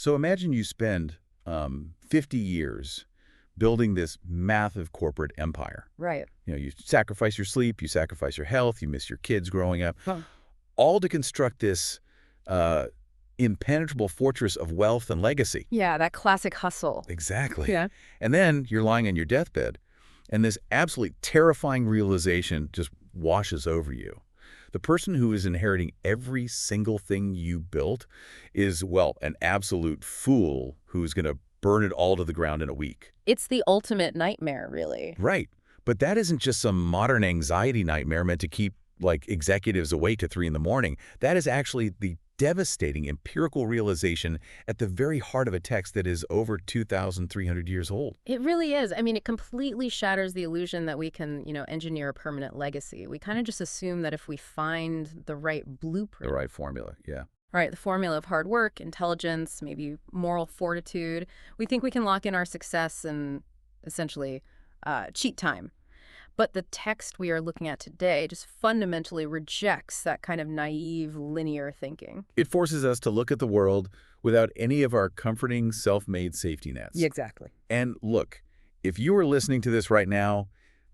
So imagine you spend 50 years building this massive corporate empire. Right. You sacrifice your sleep, you sacrifice your health, you miss your kids growing up, Huh. all to construct this uh, impenetrable fortress of wealth and legacy. Yeah, that classic hustle. Exactly. Yeah. And then you're lying on your deathbed, and this absolutely terrifying realization just washes over you. The person who is inheriting every single thing you built is, well, an absolute fool who's going to burn it all to the ground in a week. It's the ultimate nightmare, really. Right. But that isn't just some modern anxiety nightmare meant to keep, like, executives awake at 3 in the morning. That is actually the devastating empirical realization at the very heart of a text that is over 2,300 years old. It really is. I mean, it completely shatters the illusion that we can, engineer a permanent legacy. We kind of just assume that if we find the right blueprint. The right formula, yeah. Right, the formula of hard work, intelligence, maybe moral fortitude, we think we can lock in our success and essentially cheat time. But the text we are looking at today just fundamentally rejects that kind of naive, linear thinking. It forces us to look at the world without any of our comforting, self-made safety nets. Yeah, exactly. And look, if you are listening to this right now,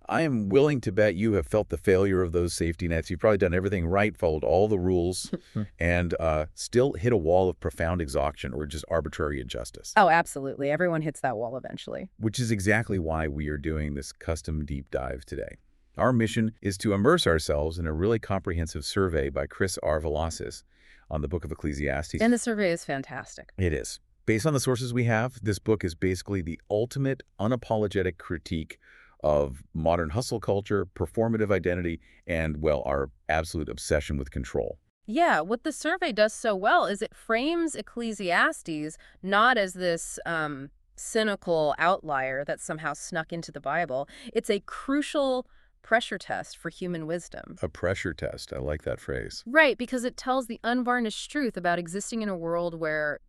I am willing to bet you have felt the failure of those safety nets. You've probably done everything right, followed all the rules, and still hit a wall of profound exhaustion or just arbitrary injustice. Oh, absolutely. Everyone hits that wall eventually. Which is exactly why we are doing this custom deep dive today. Our mission is to immerse ourselves in a really comprehensive survey by Chris R. Velasquez on the book of Ecclesiastes. And the survey is fantastic. It is. Based on the sources we have, this book is basically the ultimate unapologetic critique of modern hustle culture, performative identity, and, well, our absolute obsession with control. Yeah, what the survey does so well is it frames Ecclesiastes not as this cynical outlier that somehow snuck into the Bible. It's a crucial pressure test for human wisdom. A pressure test. I like that phrase. Right, because it tells the unvarnished truth about existing in a world where,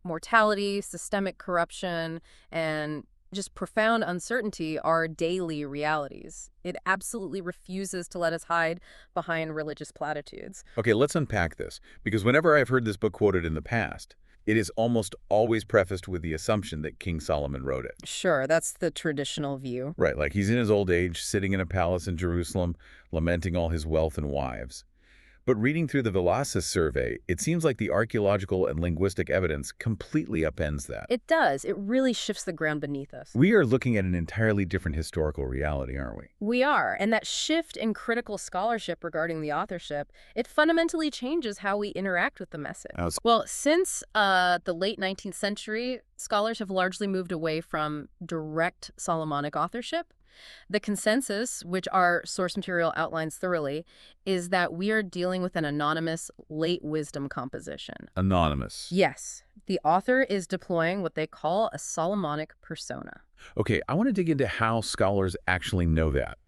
mortality, systemic corruption, and just profound uncertainty are daily realities. It absolutely refuses to let us hide behind religious platitudes. Okay, let's unpack this, because whenever I've heard this book quoted in the past, it is almost always prefaced with the assumption that King Solomon wrote it. Sure, that's the traditional view. Right, like he's in his old age, sitting in a palace in Jerusalem, lamenting all his wealth and wives. But reading through the Velasquez survey, it seems like the archaeological and linguistic evidence completely upends that. It does. It really shifts the ground beneath us. We are looking at an entirely different historical reality, aren't we? We are. And that shift in critical scholarship regarding the authorship, it fundamentally changes how we interact with the message. Well, since the late 19th century, scholars have largely moved away from direct Solomonic authorship. The consensus, which our source material outlines thoroughly, is that we are dealing with an anonymous late wisdom composition. Anonymous. Yes. The author is deploying what they call a Solomonic persona. Okay, I want to dig into how scholars actually know that.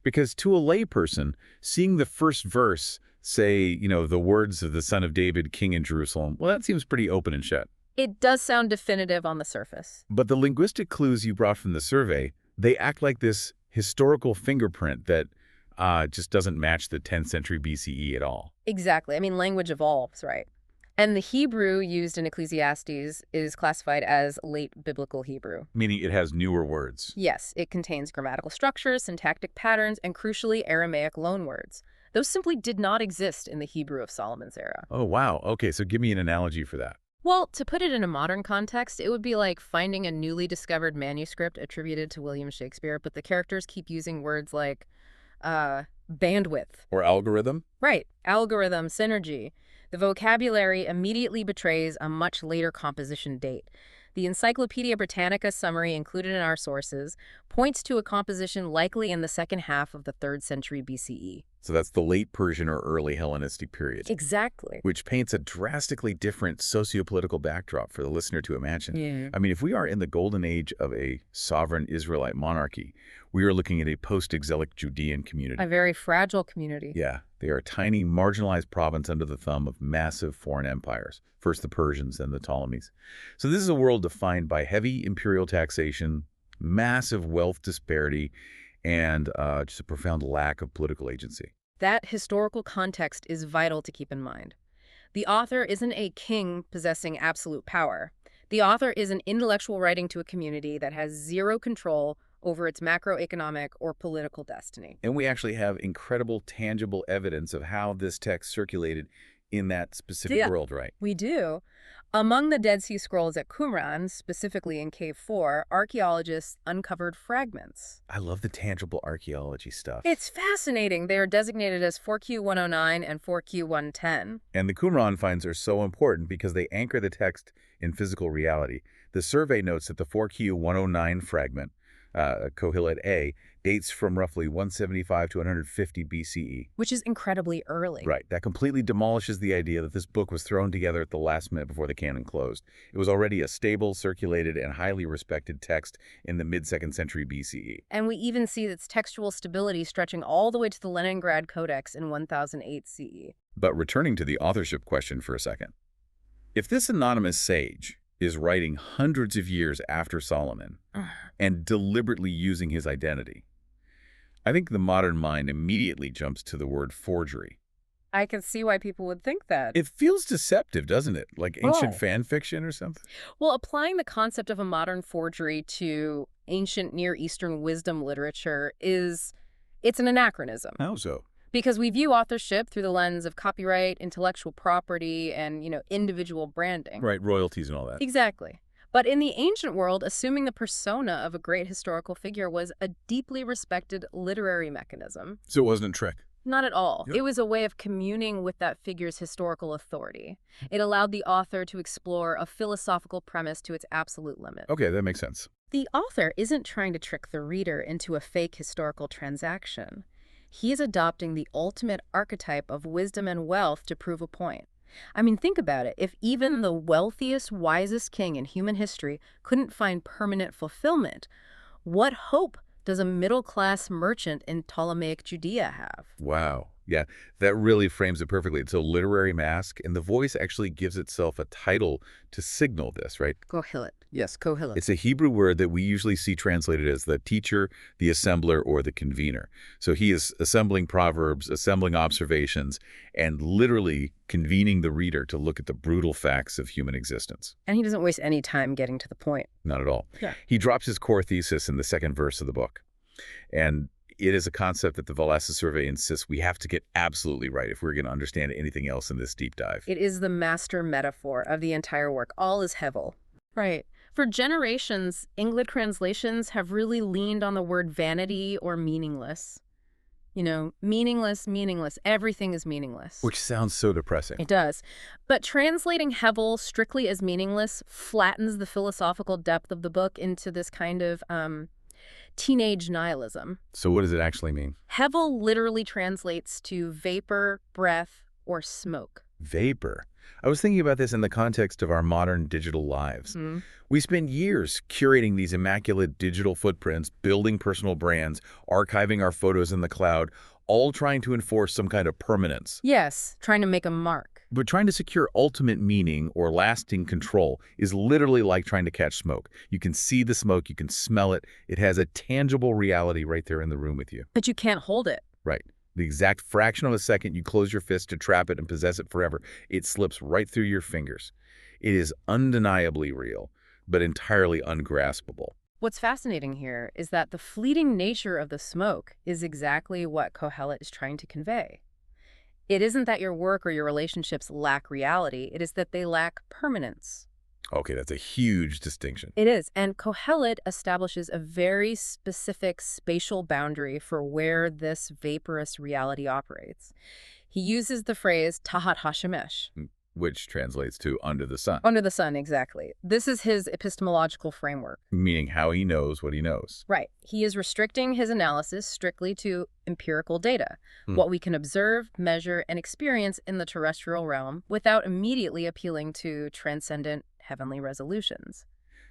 Because to a layperson, seeing the first verse say, the words of the son of David, king in Jerusalem, well, that seems pretty open and shut. It does sound definitive on the surface. But the linguistic clues you brought from the survey, they act like this historical fingerprint that just doesn't match the 10th century BCE at all. Exactly. I mean, language evolves, right? And the Hebrew used in Ecclesiastes is classified as late biblical Hebrew. Meaning it has newer words. Yes, it contains grammatical structures, syntactic patterns, and crucially Aramaic loanwords. Those simply did not exist in the Hebrew of Solomon's era. Oh, wow. Okay, so give me an analogy for that. Well, to put it in a modern context, it would be like finding a newly discovered manuscript attributed to William Shakespeare, but the characters keep using words like bandwidth. Or algorithm? Right. Algorithm, synergy. The vocabulary immediately betrays a much later composition date. The Encyclopedia Britannica summary included in our sources points to a composition likely in the second half of the 3rd century BCE. So that's the late Persian or early Hellenistic period. Exactly. Which paints a drastically different socio-political backdrop for the listener to imagine. Yeah. I mean, if we are in the golden age of a sovereign Israelite monarchy, we are looking at a post-exilic Judean community. A very fragile community. Yeah, they are a tiny, marginalized province under the thumb of massive foreign empires, first the Persians, then the Ptolemies. So this is a world defined by heavy imperial taxation, massive wealth disparity, and just a profound lack of political agency. That historical context is vital to keep in mind. The author isn't a king possessing absolute power. The author is an intellectual writing to a community that has zero control over its macroeconomic or political destiny. And we actually have incredible, tangible evidence of how this text circulated in that specific world, right? We do. Among the Dead Sea Scrolls at Qumran, specifically in Cave 4, archaeologists uncovered fragments. I love the tangible archaeology stuff. It's fascinating. They are designated as 4Q109 and 4Q110. And the Qumran finds are so important because they anchor the text in physical reality. The survey notes that the 4Q109 fragment, Qohelet A, dates from roughly 175 to 150 BCE. Which is incredibly early. Right. That completely demolishes the idea that this book was thrown together at the last minute before the canon closed. It was already a stable, circulated, and highly respected text in the mid-2nd century BCE. And we even see its textual stability stretching all the way to the Leningrad Codex in 1008 CE. But returning to the authorship question for a second. If this anonymous sage is writing hundreds of years after Solomon and deliberately using his identity, I think the modern mind immediately jumps to the word forgery. I can see why people would think that. It feels deceptive, doesn't it? Like ancient fan fiction or something? Well, applying the concept of a modern forgery to ancient Near Eastern wisdom literature it's an anachronism. How so? Because we view authorship through the lens of copyright, intellectual property, and, individual branding. Right, royalties and all that. Exactly. But in the ancient world, assuming the persona of a great historical figure was a deeply respected literary mechanism. So it wasn't a trick? Not at all. Yep. It was a way of communing with that figure's historical authority. It allowed the author to explore a philosophical premise to its absolute limit. Okay, that makes sense. The author isn't trying to trick the reader into a fake historical transaction. He is adopting the ultimate archetype of wisdom and wealth to prove a point. I mean, think about it. If even the wealthiest, wisest king in human history couldn't find permanent fulfillment, what hope does a middle-class merchant in Ptolemaic Judea have? Wow. Yeah, that really frames it perfectly. It's a literary mask, and the voice actually gives itself a title to signal this, right? Qohelet. Yes, Qohelet. It's a Hebrew word that we usually see translated as the teacher, the assembler, or the convener. So he is assembling proverbs, assembling observations, and literally convening the reader to look at the brutal facts of human existence. And he doesn't waste any time getting to the point. Not at all. Yeah. He drops his core thesis in the second verse of the book. And it is a concept that the Valasa survey insists we have to get absolutely right if we're going to understand anything else in this deep dive. It is the master metaphor of the entire work. All is hevel. Right. For generations, English translations have really leaned on the word vanity or meaningless. Meaningless, meaningless. Everything is meaningless. Which sounds so depressing. It does. But translating hevel strictly as meaningless flattens the philosophical depth of the book into this kind of teenage nihilism. So what does it actually mean? Hevel literally translates to vapor, breath, or smoke. Vapor. I was thinking about this in the context of our modern digital lives. We spend years curating these immaculate digital footprints, building personal brands, archiving our photos in the cloud, all trying to enforce some kind of permanence. Yes, trying to make a mark. But trying to secure ultimate meaning or lasting control is literally like trying to catch smoke. You can see the smoke, you can smell it. It has a tangible reality right there in the room with you. But you can't hold it. Right. The exact fraction of a second you close your fist to trap it and possess it forever, it slips right through your fingers. It is undeniably real, but entirely ungraspable. What's fascinating here is that the fleeting nature of the smoke is exactly what Qohelet is trying to convey. It isn't that your work or your relationships lack reality, it is that they lack permanence. Okay, that's a huge distinction. It is, and Qohelet establishes a very specific spatial boundary for where this vaporous reality operates. He uses the phrase tahat hashemesh. Which translates to under the sun. Under the sun, exactly. This is his epistemological framework. Meaning how he knows what he knows. Right. He is restricting his analysis strictly to empirical data, what we can observe, measure, and experience in the terrestrial realm without immediately appealing to transcendent heavenly resolutions.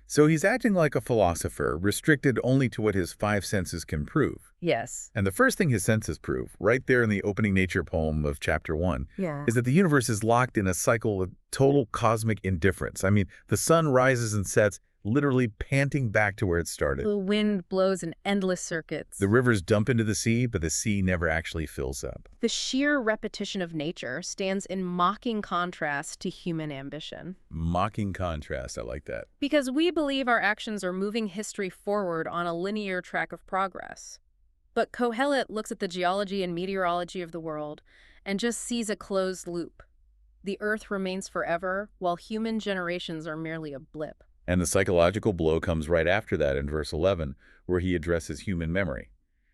So he's acting like a philosopher, restricted only to what his five senses can prove. Yes. And the first thing his senses prove, right there in the opening nature poem of chapter 1, is that the universe is locked in a cycle of total cosmic indifference. I mean, the sun rises and sets literally panting back to where it started. The wind blows in endless circuits. The rivers dump into the sea, but the sea never actually fills up. The sheer repetition of nature stands in mocking contrast to human ambition. Mocking contrast, I like that. Because we believe our actions are moving history forward on a linear track of progress. But Qohelet looks at the geology and meteorology of the world and just sees a closed loop. The Earth remains forever, while human generations are merely a blip. And the psychological blow comes right after that in verse 11, where he addresses human memory.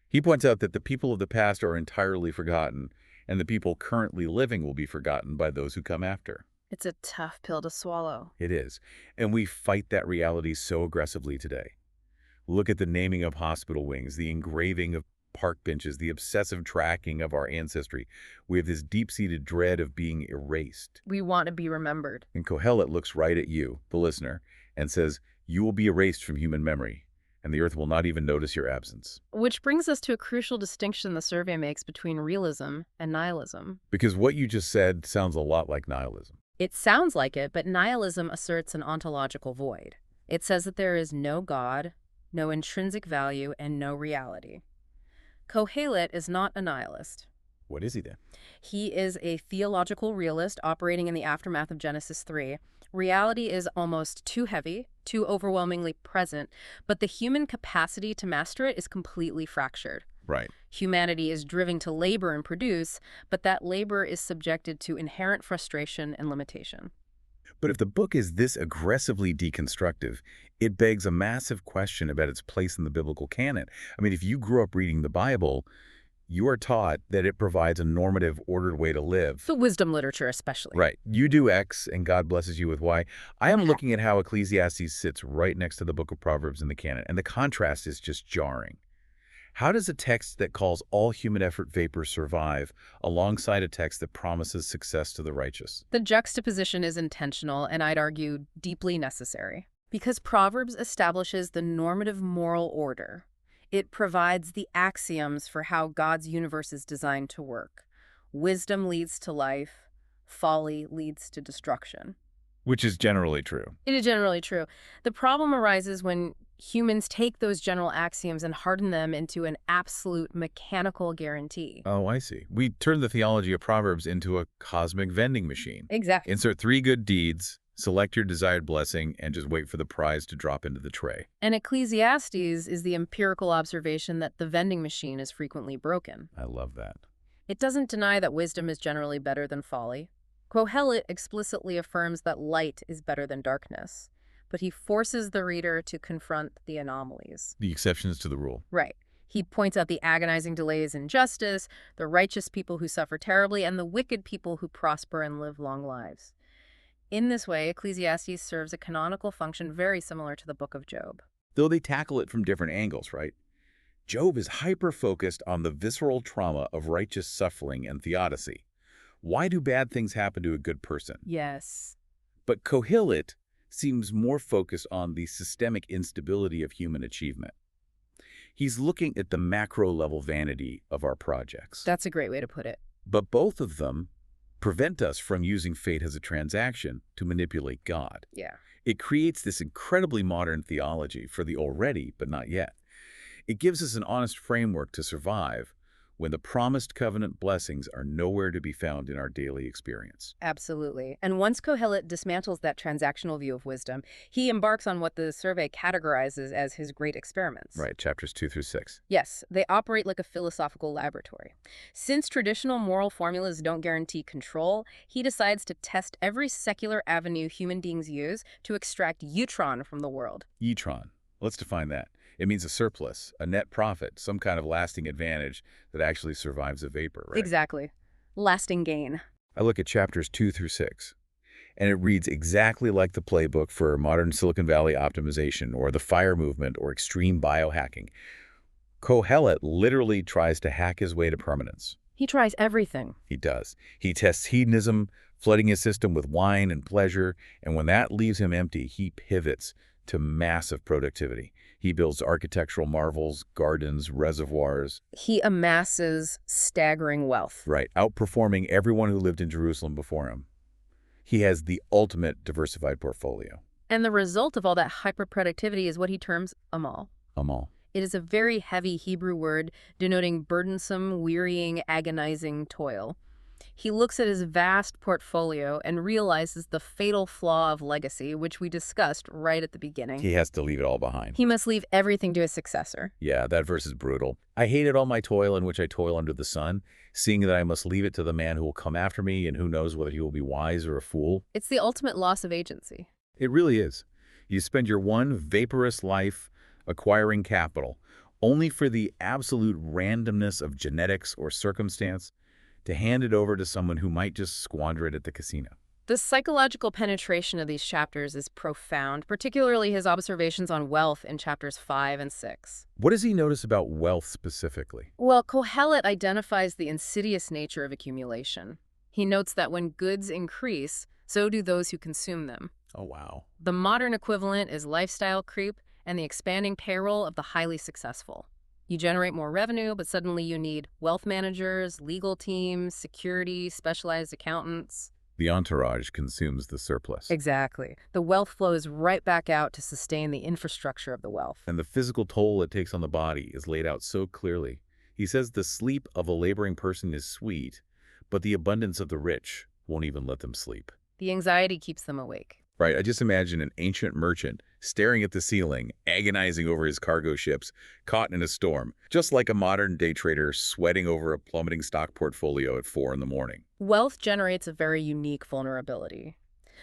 He points out that the people of the past are entirely forgotten, and the people currently living will be forgotten by those who come after. It's a tough pill to swallow. It is, and we fight that reality so aggressively today. Look at the naming of hospital wings, the engraving of park benches, the obsessive tracking of our ancestry. We have this deep-seated dread of being erased. We want to be remembered. And Qohelet looks right at you, the listener, and says, you will be erased from human memory, and the earth will not even notice your absence. Which brings us to a crucial distinction the survey makes between realism and nihilism. Because what you just said sounds a lot like nihilism. It sounds like it, but nihilism asserts an ontological void. It says that there is no God, no intrinsic value, and no reality. Qohelet is not a nihilist. What is he then? He is a theological realist operating in the aftermath of Genesis 3. Reality is almost too heavy, too overwhelmingly present, but the human capacity to master it is completely fractured. Right. Humanity is driven to labor and produce, but that labor is subjected to inherent frustration and limitation. But if the book is this aggressively deconstructive, it begs a massive question about its place in the biblical canon. I mean, if you grew up reading the Bible, you are taught that it provides a normative, ordered way to live. The wisdom literature especially. Right. You do X, and God blesses you with Y. I am looking at how Ecclesiastes sits right next to the book of Proverbs in the canon, and the contrast is just jarring. How does a text that calls all human effort vapor survive alongside a text that promises success to the righteous? The juxtaposition is intentional, and I'd argue deeply necessary. Because Proverbs establishes the normative moral order. It provides the axioms for how God's universe is designed to work. Wisdom leads to life. Folly leads to destruction. Which is generally true. It is generally true. The problem arises when humans take those general axioms and harden them into an absolute mechanical guarantee. Oh, I see. We turn the theology of Proverbs into a cosmic vending machine. Exactly. Insert 3 good deeds, select your desired blessing, and just wait for the prize to drop into the tray. And Ecclesiastes is the empirical observation that the vending machine is frequently broken. I love that. It doesn't deny that wisdom is generally better than folly. Qohelet explicitly affirms that light is better than darkness, but he forces the reader to confront the anomalies. The exceptions to the rule. Right. He points out the agonizing delays in justice, the righteous people who suffer terribly, and the wicked people who prosper and live long lives. In this way, Ecclesiastes serves a canonical function very similar to the Book of Job. Though they tackle it from different angles, right? Job is hyper-focused on the visceral trauma of righteous suffering and theodicy. Why do bad things happen to a good person? Yes. But Qohelet seems more focused on the systemic instability of human achievement. He's looking at the macro-level vanity of our projects. That's a great way to put it. But both of them prevent us from using fate as a transaction to manipulate God. Yeah. It creates this incredibly modern theology for the already but not yet. It gives us an honest framework to survive when the promised covenant blessings are nowhere to be found in our daily experience. Absolutely. And once Qohelet dismantles that transactional view of wisdom, he embarks on what the survey categorizes as his great experiments. Right, chapters 2 through 6. Yes, they operate like a philosophical laboratory. Since traditional moral formulas don't guarantee control, he decides to test every secular avenue human beings use to extract ytron from the world. Ytron. Let's define that. It means a surplus, a net profit, some kind of lasting advantage that actually survives a vapor, right? Exactly. Lasting gain. I look at chapters 2 through 6, and it reads exactly like the playbook for modern Silicon Valley optimization or the FIRE movement or extreme biohacking. Qohelet literally tries to hack his way to permanence. He tries everything. He does. He tests hedonism, flooding his system with wine and pleasure, and when that leaves him empty, he pivots to massive productivity. He builds architectural marvels, gardens, reservoirs. He amasses staggering wealth. Right, outperforming everyone who lived in Jerusalem before him. He has the ultimate diversified portfolio. And the result of all that hyperproductivity is what he terms amal. Amal. It is a very heavy Hebrew word denoting burdensome, wearying, agonizing toil. He looks at his vast portfolio and realizes the fatal flaw of legacy, which we discussed right at the beginning. He has to leave it all behind. He must leave everything to his successor. Yeah, that verse is brutal. I hated all my toil in which I toil under the sun, seeing that I must leave it to the man who will come after me, and who knows whether he will be wise or a fool. It's the ultimate loss of agency. It really is. You spend your one vaporous life acquiring capital, only for the absolute randomness of genetics or circumstance to hand it over to someone who might just squander it at the casino. The psychological penetration of these chapters is profound, particularly his observations on wealth in chapters 5 and 6. What does he notice about wealth specifically? Well, Qohelet identifies the insidious nature of accumulation. He notes that when goods increase, so do those who consume them. Oh, wow. The modern equivalent is lifestyle creep and the expanding payroll of the highly successful. You generate more revenue, but suddenly you need wealth managers, legal teams, security, specialized accountants. The entourage consumes the surplus. Exactly. The wealth flows right back out to sustain the infrastructure of the wealth. And the physical toll it takes on the body is laid out so clearly. He says the sleep of a laboring person is sweet, but the abundance of the rich won't even let them sleep. The anxiety keeps them awake. Right, I just imagine an ancient merchant staring at the ceiling, agonizing over his cargo ships, caught in a storm, just like a modern day trader sweating over a plummeting stock portfolio at 4 in the morning. Wealth generates a very unique vulnerability.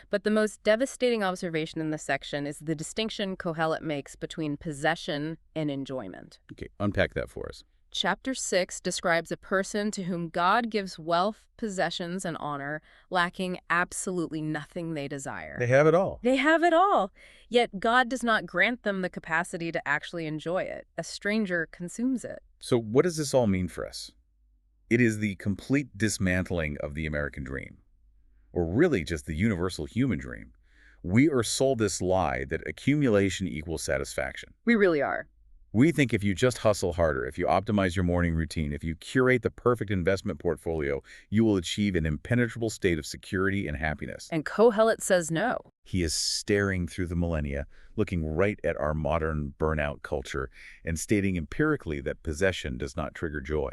But the most devastating observation in this section is the distinction Qohelet makes between possession and enjoyment. Okay, unpack that for us. Chapter 6 describes a person to whom God gives wealth, possessions, and honor, lacking absolutely nothing they desire. They have it all. They have it all. Yet God does not grant them the capacity to actually enjoy it. A stranger consumes it. So what does this all mean for us? It is the complete dismantling of the American dream, or really just the universal human dream. We are sold this lie that accumulation equals satisfaction. We really are. We think if you just hustle harder, if you optimize your morning routine, if you curate the perfect investment portfolio, you will achieve an impenetrable state of security and happiness. And Qohelet says no. He is staring through the millennia, looking right at our modern burnout culture, and stating empirically that possession does not trigger joy.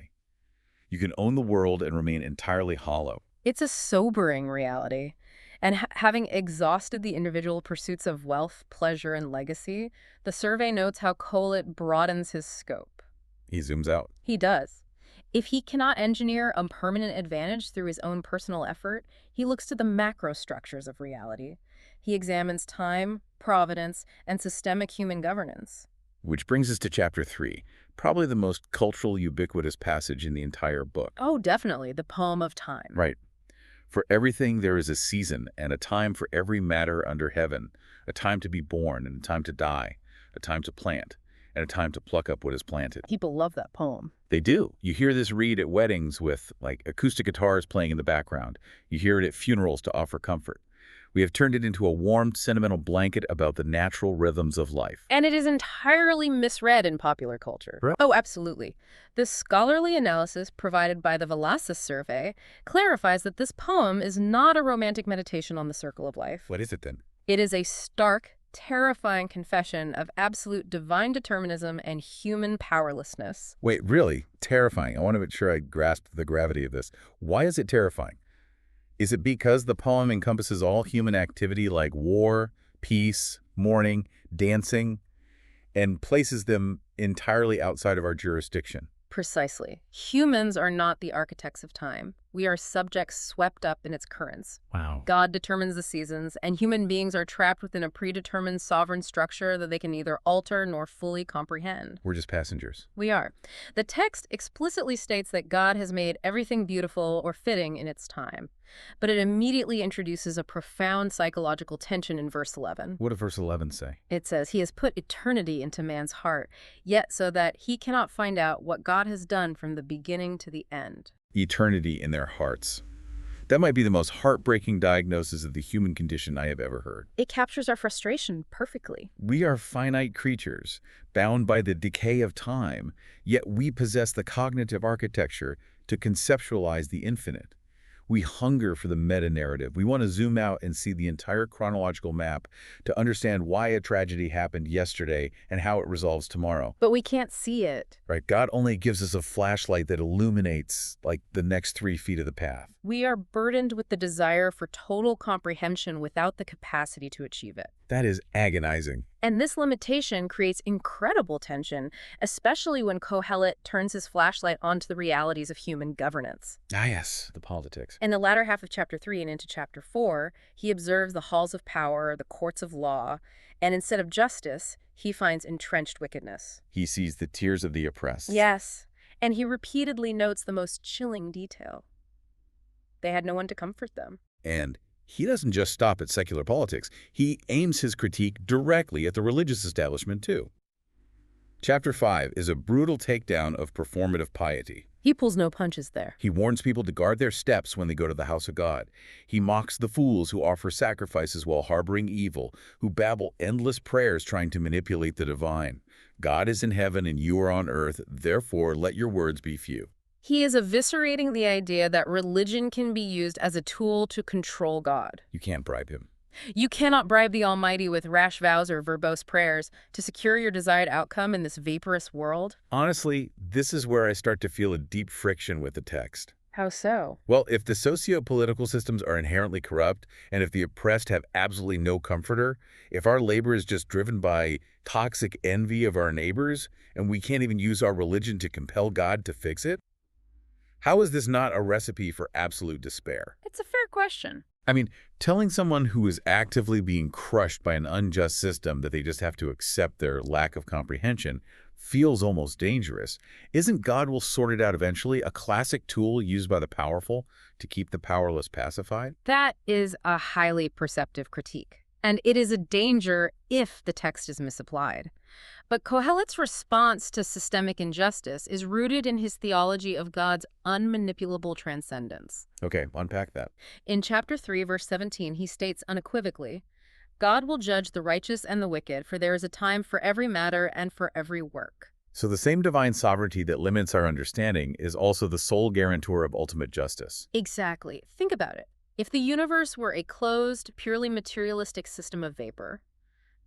You can own the world and remain entirely hollow. It's a sobering reality. And having exhausted the individual pursuits of wealth, pleasure, and legacy, the survey notes how Qohelet broadens his scope. He zooms out. He does. If he cannot engineer a permanent advantage through his own personal effort, he looks to the macro structures of reality. He examines time, providence, and systemic human governance. Which brings us to chapter 3, probably the most cultural, ubiquitous passage in the entire book. Oh, definitely, the poem of time. Right. For everything there is a season, and a time for every matter under heaven, a time to be born and a time to die, a time to plant, and a time to pluck up what is planted. People love that poem. They do. You hear this read at weddings with, like, acoustic guitars playing in the background. You hear it at funerals to offer comfort. We have turned it into a warm, sentimental blanket about the natural rhythms of life. And it is entirely misread in popular culture. Right. Oh, absolutely. The scholarly analysis provided by the Velasquez survey clarifies that this poem is not a romantic meditation on the circle of life. What is it then? It is a stark, terrifying confession of absolute divine determinism and human powerlessness. Wait, really? Terrifying. I want to make sure I grasp the gravity of this. Why is it terrifying? Is it because the poem encompasses all human activity like war, peace, mourning, dancing, and places them entirely outside of our jurisdiction? Precisely. Humans are not the architects of time. We are subjects swept up in its currents. Wow. God determines the seasons, and human beings are trapped within a predetermined sovereign structure that they can neither alter nor fully comprehend. We're just passengers. We are. The text explicitly states that God has made everything beautiful or fitting in its time, but it immediately introduces a profound psychological tension in verse 11. What does verse 11 say? It says, "He has put eternity into man's heart, yet so that he cannot find out what God has done from the beginning to the end." Eternity in their hearts. That might be the most heartbreaking diagnosis of the human condition I have ever heard. It captures our frustration perfectly. We are finite creatures, bound by the decay of time, yet we possess the cognitive architecture to conceptualize the infinite. We hunger for the meta-narrative. We want to zoom out and see the entire chronological map to understand why a tragedy happened yesterday and how it resolves tomorrow. But we can't see it. Right? God only gives us a flashlight that illuminates, like, the next 3 feet of the path. We are burdened with the desire for total comprehension without the capacity to achieve it. That is agonizing. And this limitation creates incredible tension, especially when Qohelet turns his flashlight onto the realities of human governance. Ah, yes, the politics. In the latter half of Chapter 3 and into Chapter 4, he observes the halls of power, the courts of law, and instead of justice, he finds entrenched wickedness. He sees the tears of the oppressed. Yes, and he repeatedly notes the most chilling detail. They had no one to comfort them. And he doesn't just stop at secular politics. He aims his critique directly at the religious establishment, too. Chapter 5 is a brutal takedown of performative piety. He pulls no punches there. He warns people to guard their steps when they go to the house of God. He mocks the fools who offer sacrifices while harboring evil, who babble endless prayers trying to manipulate the divine. God is in heaven and you are on earth, therefore let your words be few. He is eviscerating the idea that religion can be used as a tool to control God. You can't bribe him. You cannot bribe the Almighty with rash vows or verbose prayers to secure your desired outcome in this vaporous world. Honestly, this is where I start to feel a deep friction with the text. How so? Well, if the socio-political systems are inherently corrupt, and if the oppressed have absolutely no comforter, if our labor is just driven by toxic envy of our neighbors, and we can't even use our religion to compel God to fix it, how is this not a recipe for absolute despair? It's a fair question. I mean, telling someone who is actively being crushed by an unjust system that they just have to accept their lack of comprehension feels almost dangerous. Isn't God will sort it out eventually a classic tool used by the powerful to keep the powerless pacified? That is a highly perceptive critique, and it is a danger if the text is misapplied. But Qohelet's response to systemic injustice is rooted in his theology of God's unmanipulable transcendence. Okay, unpack that. In chapter 3, verse 17, he states unequivocally, God will judge the righteous and the wicked, for there is a time for every matter and for every work. So the same divine sovereignty that limits our understanding is also the sole guarantor of ultimate justice. Exactly. Think about it. If the universe were a closed, purely materialistic system of vapor,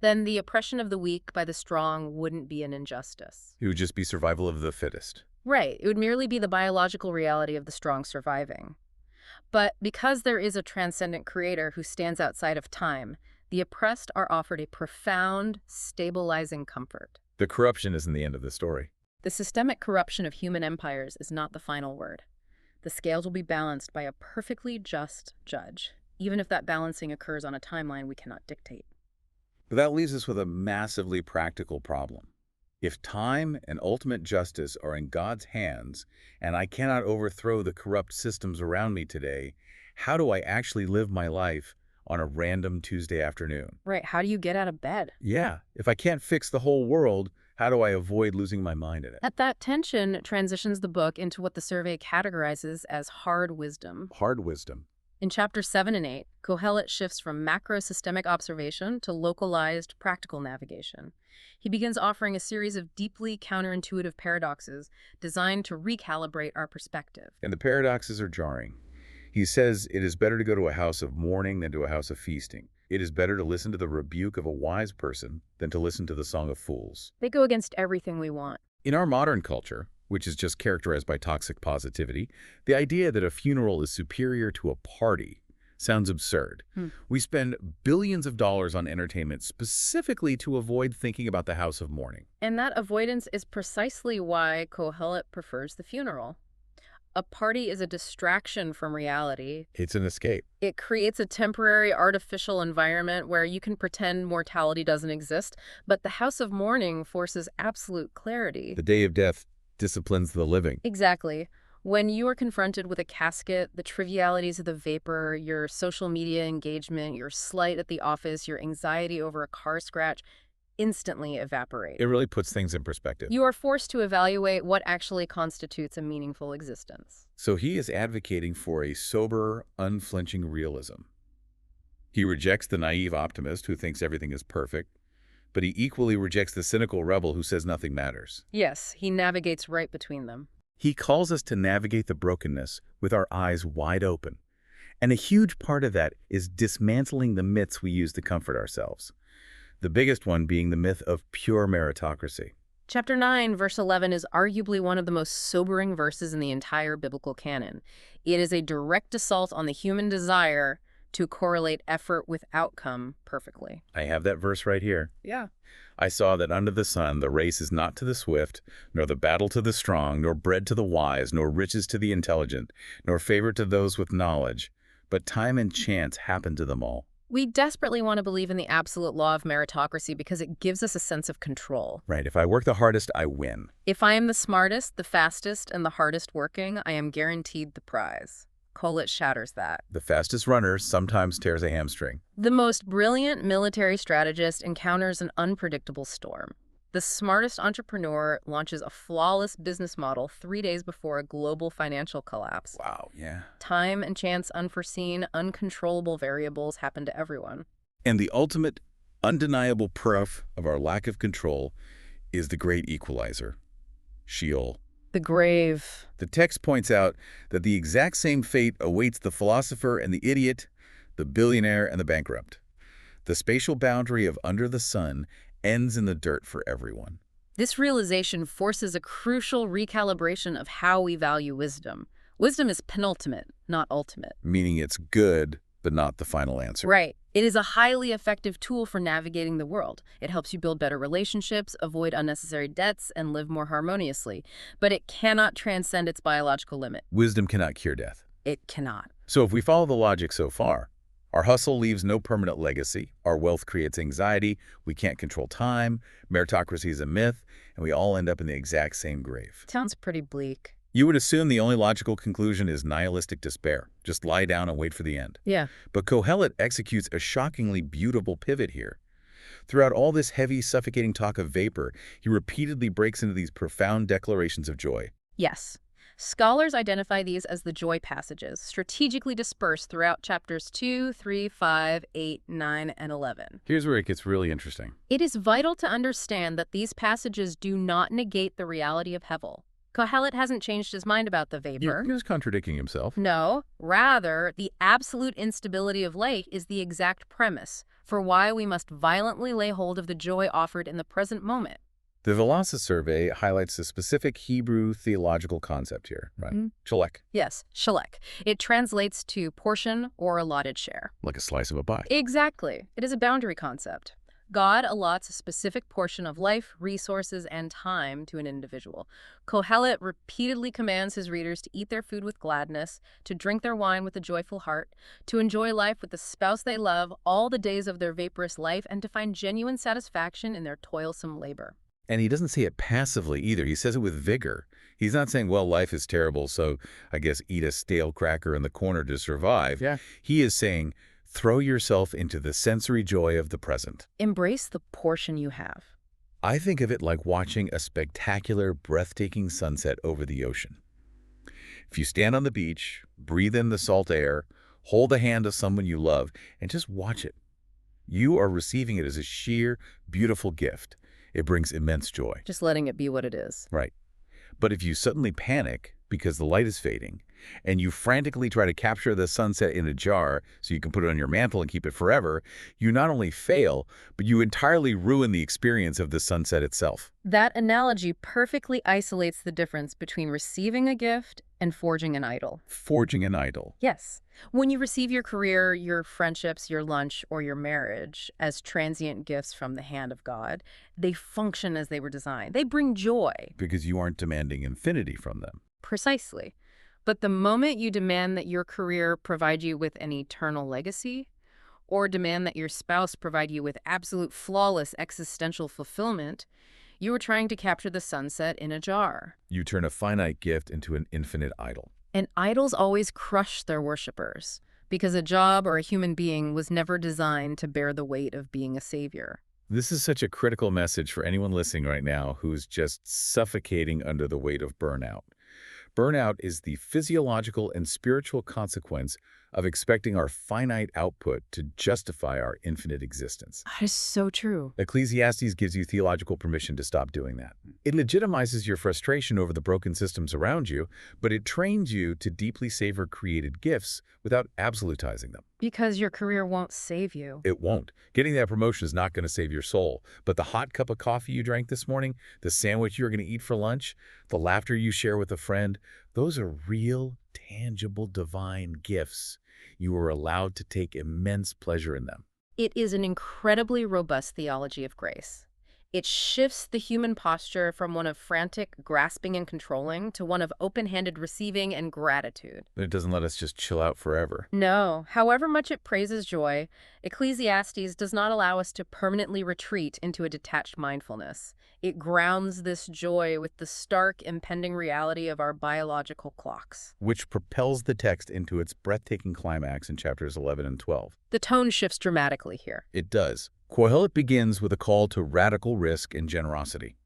then the oppression of the weak by the strong wouldn't be an injustice. It would just be survival of the fittest. Right. It would merely be the biological reality of the strong surviving. But because there is a transcendent creator who stands outside of time, the oppressed are offered a profound, stabilizing comfort. The corruption isn't the end of the story. The systemic corruption of human empires is not the final word. The scales will be balanced by a perfectly just judge, even if that balancing occurs on a timeline we cannot dictate. But that leaves us with a massively practical problem. If time and ultimate justice are in God's hands, and I cannot overthrow the corrupt systems around me today, how do I actually live my life on a random Tuesday afternoon? Right, how do you get out of bed? Yeah, if I can't fix the whole world, how do I avoid losing my mind in it? At that tension transitions the book into what the survey categorizes as hard wisdom. Hard wisdom. In chapters 7 and 8, Qohelet shifts from macro-systemic observation to localized, practical navigation. He begins offering a series of deeply counterintuitive paradoxes designed to recalibrate our perspective. And the paradoxes are jarring. He says it is better to go to a house of mourning than to a house of feasting. It is better to listen to the rebuke of a wise person than to listen to the song of fools. They go against everything we want. In our modern culture, which is just characterized by toxic positivity, the idea that a funeral is superior to a party sounds absurd. We spend billions of dollars on entertainment specifically to avoid thinking about the house of mourning. And that avoidance is precisely why Qohelet prefers the funeral. A party is a distraction from reality. It's an escape. It creates a temporary artificial environment where you can pretend mortality doesn't exist, but the house of mourning forces absolute clarity. The day of death disciplines the living. Exactly. When you are confronted with a casket, the trivialities of the vapor, your social media engagement, your slight at the office, your anxiety over a car scratch, instantly evaporate. It really puts things in perspective. You are forced to evaluate what actually constitutes a meaningful existence. So he is advocating for a sober, unflinching realism. He rejects the naive optimist who thinks everything is perfect, but he equally rejects the cynical rebel who says nothing matters. Yes, he navigates right between them. He calls us to navigate the brokenness with our eyes wide open, And a huge part of that is dismantling the myths we use to comfort ourselves. The biggest one being the myth of pure meritocracy. Chapter 9, verse 11 is arguably one of the most sobering verses in the entire biblical canon. It is a direct assault on the human desire to correlate effort with outcome perfectly. I have that verse right here. Yeah. I saw that under the sun the race is not to the swift, nor the battle to the strong, nor bread to the wise, nor riches to the intelligent, nor favor to those with knowledge, but time and chance happen to them all. We desperately want to believe in the absolute law of meritocracy because it gives us a sense of control. Right, if I work the hardest, I win. If I am the smartest, the fastest, and the hardest working, I am guaranteed the prize. Qohelet shatters that. The fastest runner sometimes tears a hamstring. The most brilliant military strategist encounters an unpredictable storm. The smartest entrepreneur launches a flawless business model 3 days before a global financial collapse. Wow, yeah. Time and chance, unforeseen, uncontrollable variables happen to everyone. And the ultimate, undeniable proof of our lack of control is the great equalizer, Sheol. The grave. The text points out that the exact same fate awaits the philosopher and the idiot, the billionaire and the bankrupt. The spatial boundary of under the sun ends in the dirt for everyone. This realization forces a crucial recalibration of how we value wisdom. Wisdom is penultimate, not ultimate. Meaning it's good, but not the final answer. Right. It is a highly effective tool for navigating the world. It helps you build better relationships, avoid unnecessary debts, and live more harmoniously. But it cannot transcend its biological limit. Wisdom cannot cure death. It cannot. So if we follow the logic so far, our hustle leaves no permanent legacy, our wealth creates anxiety, we can't control time, meritocracy is a myth, and we all end up in the exact same grave. Sounds pretty bleak. You would assume the only logical conclusion is nihilistic despair. Just lie down and wait for the end. Yeah. But Qohelet executes a shockingly beautiful pivot here. Throughout all this heavy, suffocating talk of vapor, he repeatedly breaks into these profound declarations of joy. Yes. Scholars identify these as the joy passages, strategically dispersed throughout chapters 2, 3, 5, 8, 9, and 11. Here's where it gets really interesting. It is vital to understand that these passages do not negate the reality of hevel. Qohelet hasn't changed his mind about the vapor. He was contradicting himself. No, rather, the absolute instability of light is the exact premise for why we must violently lay hold of the joy offered in the present moment. The Velocity survey highlights a specific Hebrew theological concept here, right? Shalek. Yes, shalek. It translates to portion or allotted share. Like a slice of a pie. Exactly. It is a boundary concept. God allots a specific portion of life, resources, and time to an individual. Qohelet repeatedly commands his readers to eat their food with gladness, to drink their wine with a joyful heart, to enjoy life with the spouse they love all the days of their vaporous life, and to find genuine satisfaction in their toilsome labor. And he doesn't say it passively either. He says it with vigor. He's not saying, well, life is terrible, so I guess eat a stale cracker in the corner to survive. Yeah. He is saying, throw yourself into the sensory joy of the present. Embrace the portion you have. I think of it like watching a spectacular, breathtaking sunset over the ocean. If you stand on the beach, breathe in the salt air, hold the hand of someone you love, and just watch it, you are receiving it as a sheer, beautiful gift. It brings immense joy. Just letting it be what it is. Right. But if you suddenly panic because the light is fading, and you frantically try to capture the sunset in a jar so you can put it on your mantle and keep it forever, you not only fail, but you entirely ruin the experience of the sunset itself. That analogy perfectly isolates the difference between receiving a gift and forging an idol. Forging an idol. Yes. When you receive your career, your friendships, your lunch, or your marriage as transient gifts from the hand of God, they function as they were designed. They bring joy. Because you aren't demanding infinity from them. Precisely. But the moment you demand that your career provide you with an eternal legacy, or demand that your spouse provide you with absolute flawless existential fulfillment, you are trying to capture the sunset in a jar. You turn a finite gift into an infinite idol. And idols always crush their worshippers, because a job or a human being was never designed to bear the weight of being a savior. This is such a critical message for anyone listening right now who's just suffocating under the weight of burnout. Burnout is the physiological and spiritual consequence of expecting our finite output to justify our infinite existence. That is so true. Ecclesiastes gives you theological permission to stop doing that. It legitimizes your frustration over the broken systems around you, but it trains you to deeply savor created gifts without absolutizing them. Because your career won't save you. It won't. Getting that promotion is not going to save your soul, but the hot cup of coffee you drank this morning, the sandwich you're going to eat for lunch, the laughter you share with a friend, those are real, tangible, divine gifts. You are allowed to take immense pleasure in them. It is an incredibly robust theology of grace. It shifts the human posture from one of frantic grasping and controlling to one of open-handed receiving and gratitude. It doesn't let us just chill out forever. No, however much it praises joy, Ecclesiastes does not allow us to permanently retreat into a detached mindfulness. It grounds this joy with the stark, impending reality of our biological clocks. Which propels the text into its breathtaking climax in chapters 11 and 12. The tone shifts dramatically here. It does. Qohelet begins with a call to radical risk and generosity.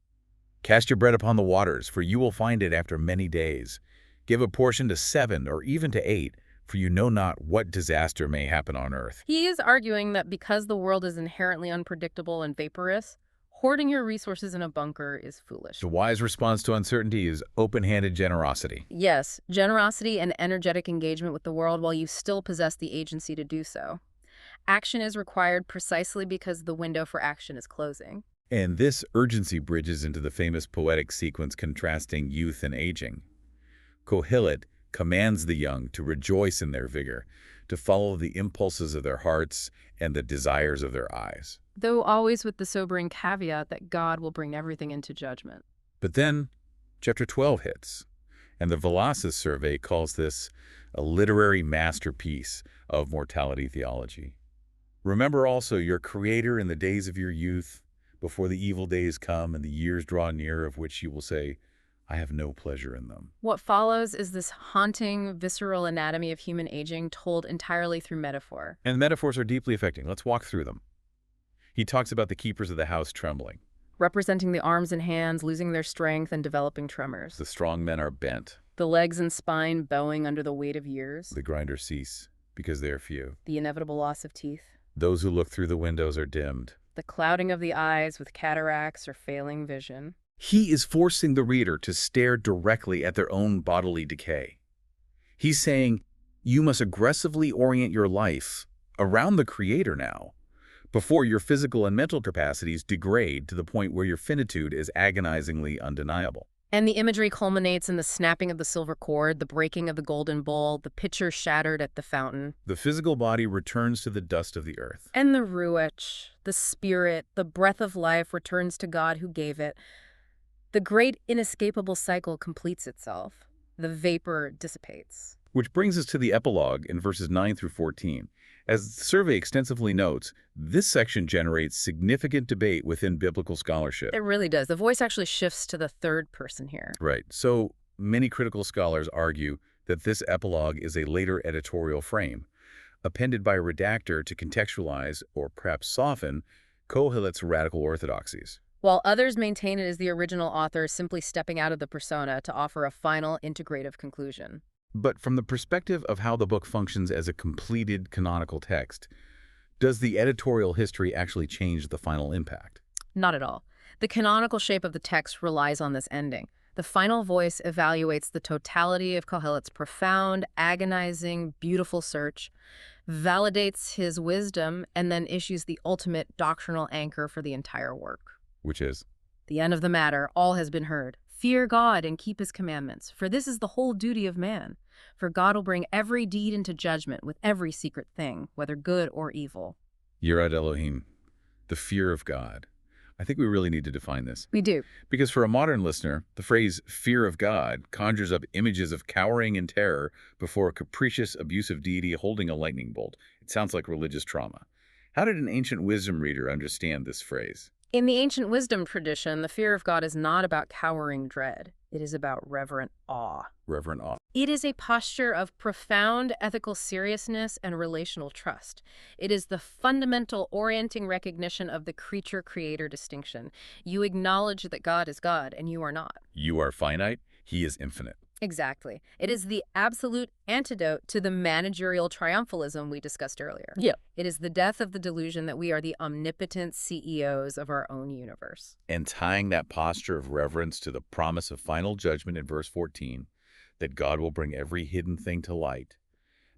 Cast your bread upon the waters, for you will find it after many days. Give a portion to 7 or even to 8, for you know not what disaster may happen on earth. He is arguing that because the world is inherently unpredictable and vaporous, hoarding your resources in a bunker is foolish. The wise response to uncertainty is open-handed generosity. Yes, generosity and energetic engagement with the world while you still possess the agency to do so. Action is required precisely because the window for action is closing. And this urgency bridges into the famous poetic sequence contrasting youth and aging. Qohelet commands the young to rejoice in their vigor, to follow the impulses of their hearts and the desires of their eyes. Though always with the sobering caveat that God will bring everything into judgment. But then, chapter 12 hits, and the Velazquez survey calls this a literary masterpiece of mortality theology. Remember also your Creator in the days of your youth, before the evil days come and the years draw near, of which you will say, I have no pleasure in them. What follows is this haunting, visceral anatomy of human aging told entirely through metaphor. And the metaphors are deeply affecting. Let's walk through them. He talks about the keepers of the house trembling. Representing the arms and hands losing their strength and developing tremors. The strong men are bent. The legs and spine bowing under the weight of years. The grinders cease, because they are few. The inevitable loss of teeth. Those who look through the windows are dimmed. The clouding of the eyes with cataracts or failing vision. He is forcing the reader to stare directly at their own bodily decay. He's saying, you must aggressively orient your life around the Creator now, before your physical and mental capacities degrade to the point where your finitude is agonizingly undeniable. And the imagery culminates in the snapping of the silver cord, the breaking of the golden bowl, the pitcher shattered at the fountain. The physical body returns to the dust of the earth. And the ruach, the spirit, the breath of life returns to God who gave it. The great inescapable cycle completes itself. The vapor dissipates. Which brings us to the epilogue in verses 9 through 14. As the survey extensively notes, this section generates significant debate within biblical scholarship. It really does. The voice actually shifts to the third person here. Right. So many critical scholars argue that this epilogue is a later editorial frame, appended by a redactor to contextualize or perhaps soften Qohelet's radical orthodoxies. While others maintain it is the original author simply stepping out of the persona to offer a final integrative conclusion. But from the perspective of how the book functions as a completed canonical text, does the editorial history actually change the final impact? Not at all. The canonical shape of the text relies on this ending. The final voice evaluates the totality of Qohelet's profound, agonizing, beautiful search, validates his wisdom, and then issues the ultimate doctrinal anchor for the entire work. Which is? The end of the matter, all has been heard. Fear God and keep his commandments, for this is the whole duty of man. For God will bring every deed into judgment with every secret thing, whether good or evil. Yirat Elohim, the fear of God. I think we really need to define this. We do. Because for a modern listener, the phrase fear of God conjures up images of cowering in terror before a capricious, abusive deity holding a lightning bolt. It sounds like religious trauma. How did an ancient wisdom reader understand this phrase? In the ancient wisdom tradition, the fear of God is not about cowering dread. It is about reverent awe. Reverent awe. It is a posture of profound ethical seriousness and relational trust. It is the fundamental orienting recognition of the creature-creator distinction. You acknowledge that God is God and you are not. You are finite, he is infinite. Exactly. It is the absolute antidote to the managerial triumphalism we discussed earlier. Yeah. It is the death of the delusion that we are the omnipotent CEOs of our own universe. And tying that posture of reverence to the promise of final judgment in verse 14, that God will bring every hidden thing to light,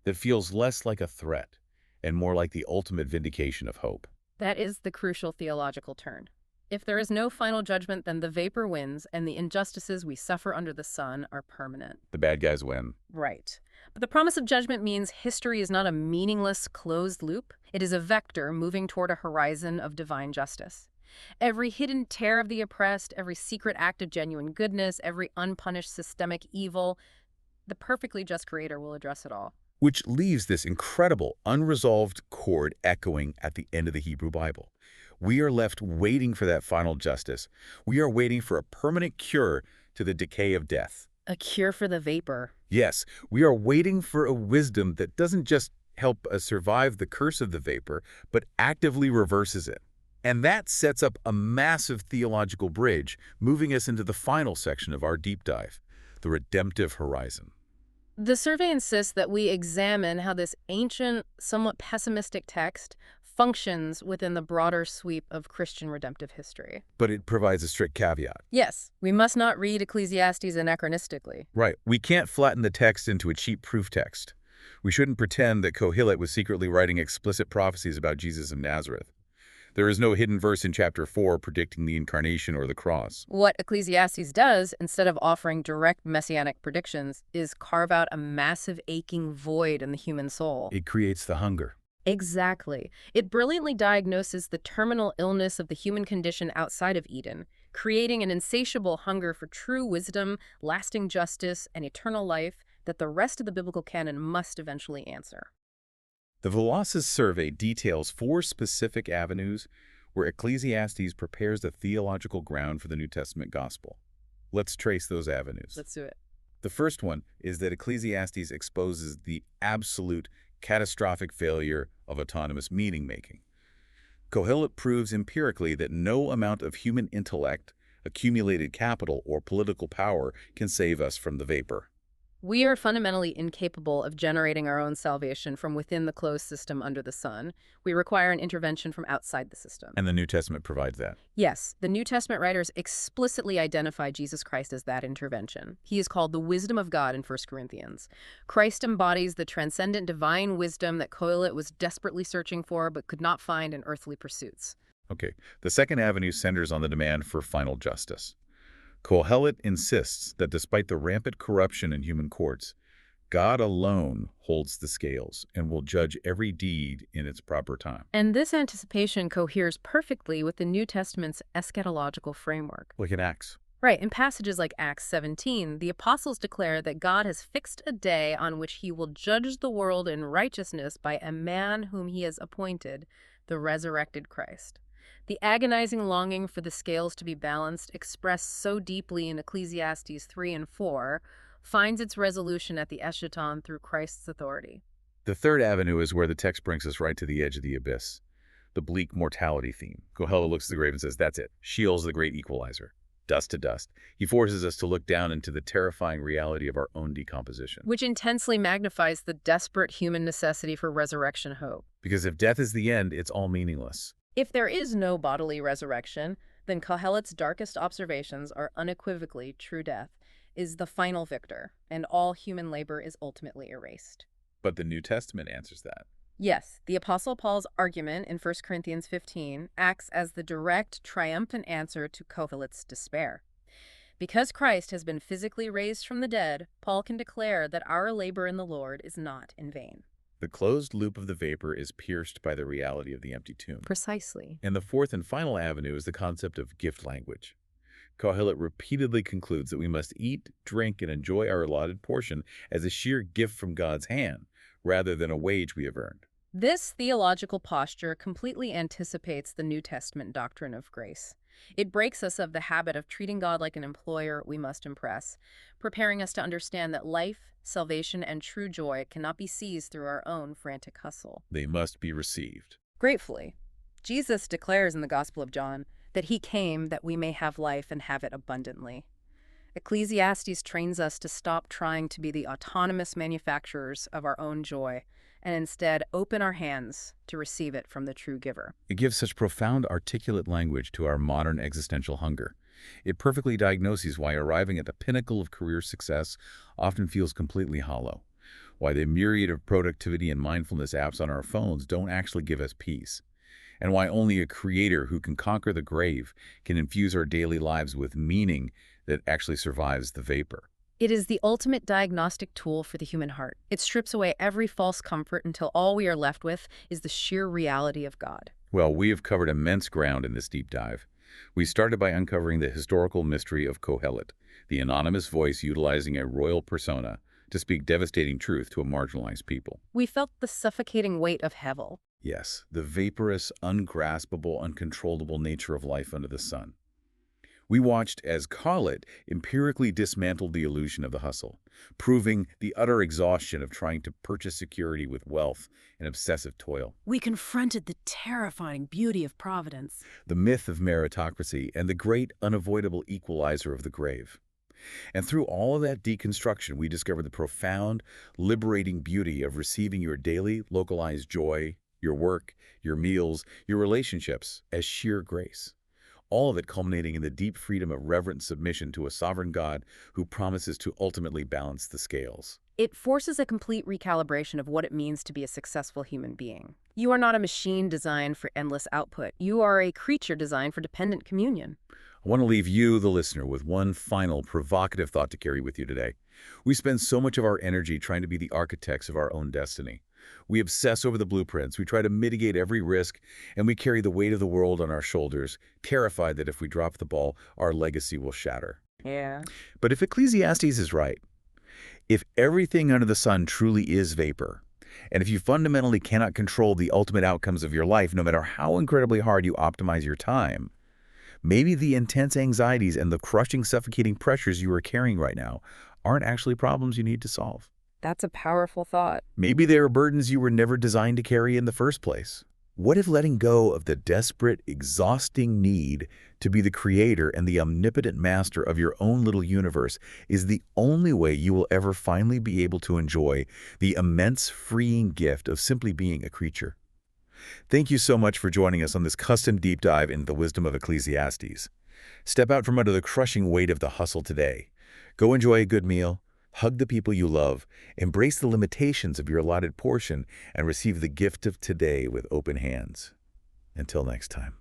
that feels less like a threat and more like the ultimate vindication of hope. That is the crucial theological turn. If there is no final judgment, then the vapor wins, and the injustices we suffer under the sun are permanent. The bad guys win. Right. But the promise of judgment means history is not a meaningless, closed loop. It is a vector moving toward a horizon of divine justice. Every hidden tear of the oppressed, every secret act of genuine goodness, every unpunished systemic evil, the perfectly just Creator will address it all. Which leaves this incredible, unresolved chord echoing at the end of the Hebrew Bible. We are left waiting for that final justice. We are waiting for a permanent cure to the decay of death. A cure for the vapor. Yes, we are waiting for a wisdom that doesn't just help us survive the curse of the vapor, but actively reverses it. And that sets up a massive theological bridge, moving us into the final section of our deep dive, the redemptive horizon. The survey insists that we examine how this ancient, somewhat pessimistic text functions within the broader sweep of Christian redemptive history. But it provides a strict caveat. Yes, we must not read Ecclesiastes anachronistically. Right. We can't flatten the text into a cheap proof text. We shouldn't pretend that Qohelet was secretly writing explicit prophecies about Jesus of Nazareth. There is no hidden verse in chapter 4 predicting the incarnation or the cross. What Ecclesiastes does, instead of offering direct messianic predictions, is carve out a massive aching void in the human soul. It creates the hunger. Exactly. It brilliantly diagnoses the terminal illness of the human condition outside of Eden, creating an insatiable hunger for true wisdom, lasting justice, and eternal life that the rest of the biblical canon must eventually answer. The Velazquez survey details 4 specific avenues where Ecclesiastes prepares the theological ground for the New Testament gospel. Let's trace those avenues. Let's do it. The first one is that Ecclesiastes exposes the absolute catastrophic failure of autonomous meaning-making. Qohelet proves empirically that no amount of human intellect, accumulated capital, or political power can save us from the vapor. We are fundamentally incapable of generating our own salvation from within the closed system under the sun. We require an intervention from outside the system. And the New Testament provides that. Yes, the New Testament writers explicitly identify Jesus Christ as that intervention. He is called the wisdom of God in 1 Corinthians. Christ embodies the transcendent divine wisdom that Qohelet was desperately searching for but could not find in earthly pursuits. Okay, the second avenue centers on the demand for final justice. Qohelet insists that despite the rampant corruption in human courts, God alone holds the scales and will judge every deed in its proper time. And this anticipation coheres perfectly with the New Testament's eschatological framework. Like in Acts. Right, in passages like Acts 17, the apostles declare that God has fixed a day on which he will judge the world in righteousness by a man whom he has appointed, the resurrected Christ. The agonizing longing for the scales to be balanced, expressed so deeply in Ecclesiastes 3 and 4, finds its resolution at the eschaton through Christ's authority. The third avenue is where the text brings us right to the edge of the abyss, the bleak mortality theme. Qohelet looks at the grave and says, that's it. Sheol's the great equalizer. Dust to dust. He forces us to look down into the terrifying reality of our own decomposition. Which intensely magnifies the desperate human necessity for resurrection hope. Because if death is the end, it's all meaningless. If there is no bodily resurrection, then Qohelet's darkest observations are unequivocally true death is the final victor, and all human labor is ultimately erased. But the New Testament answers that. Yes, the Apostle Paul's argument in 1 Corinthians 15 acts as the direct, triumphant answer to Qohelet's despair. Because Christ has been physically raised from the dead, Paul can declare that our labor in the Lord is not in vain. The closed loop of the vapor is pierced by the reality of the empty tomb. Precisely. And the fourth and final avenue is the concept of gift language. Qohelet repeatedly concludes that we must eat, drink, and enjoy our allotted portion as a sheer gift from God's hand, rather than a wage we have earned. This theological posture completely anticipates the New Testament doctrine of grace. It breaks us of the habit of treating God like an employer we must impress, preparing us to understand that life, salvation, and true joy cannot be seized through our own frantic hustle. They must be received. Gratefully, Jesus declares in the Gospel of John that he came that we may have life and have it abundantly. Ecclesiastes trains us to stop trying to be the autonomous manufacturers of our own joy and instead open our hands to receive it from the true giver. It gives such profound, articulate language to our modern existential hunger. It perfectly diagnoses why arriving at the pinnacle of career success often feels completely hollow, why the myriad of productivity and mindfulness apps on our phones don't actually give us peace, and why only a creator who can conquer the grave can infuse our daily lives with meaning that actually survives the vapor. It is the ultimate diagnostic tool for the human heart. It strips away every false comfort until all we are left with is the sheer reality of God. Well, we have covered immense ground in this deep dive. We started by uncovering the historical mystery of Qohelet, the anonymous voice utilizing a royal persona to speak devastating truth to a marginalized people. We felt the suffocating weight of hevel. Yes, the vaporous, ungraspable, uncontrollable nature of life under the sun. We watched as Qohelet empirically dismantled the illusion of the hustle, proving the utter exhaustion of trying to purchase security with wealth and obsessive toil. We confronted the terrifying beauty of providence, The myth of meritocracy and the great unavoidable equalizer of the grave. And through all of that deconstruction, we discovered the profound, liberating beauty of receiving your daily, localized joy, your work, your meals, your relationships as sheer grace. All of it culminating in the deep freedom of reverent submission to a sovereign God who promises to ultimately balance the scales. It forces a complete recalibration of what it means to be a successful human being. You are not a machine designed for endless output. You are a creature designed for dependent communion. I want to leave you, the listener, with one final provocative thought to carry with you today. We spend so much of our energy trying to be the architects of our own destiny. We obsess over the blueprints, we try to mitigate every risk, and we carry the weight of the world on our shoulders, terrified that if we drop the ball, our legacy will shatter. Yeah. But if Ecclesiastes is right, if everything under the sun truly is vapor, and if you fundamentally cannot control the ultimate outcomes of your life, no matter how incredibly hard you optimize your time, maybe the intense anxieties and the crushing, suffocating pressures you are carrying right now aren't actually problems you need to solve. That's a powerful thought. Maybe they are burdens you were never designed to carry in the first place. What if letting go of the desperate, exhausting need to be the creator and the omnipotent master of your own little universe is the only way you will ever finally be able to enjoy the immense, freeing gift of simply being a creature? Thank you so much for joining us on this custom deep dive into the wisdom of Ecclesiastes. Step out from under the crushing weight of the hustle today. Go enjoy a good meal, hug the people you love, embrace the limitations of your allotted portion, and receive the gift of today with open hands. Until next time.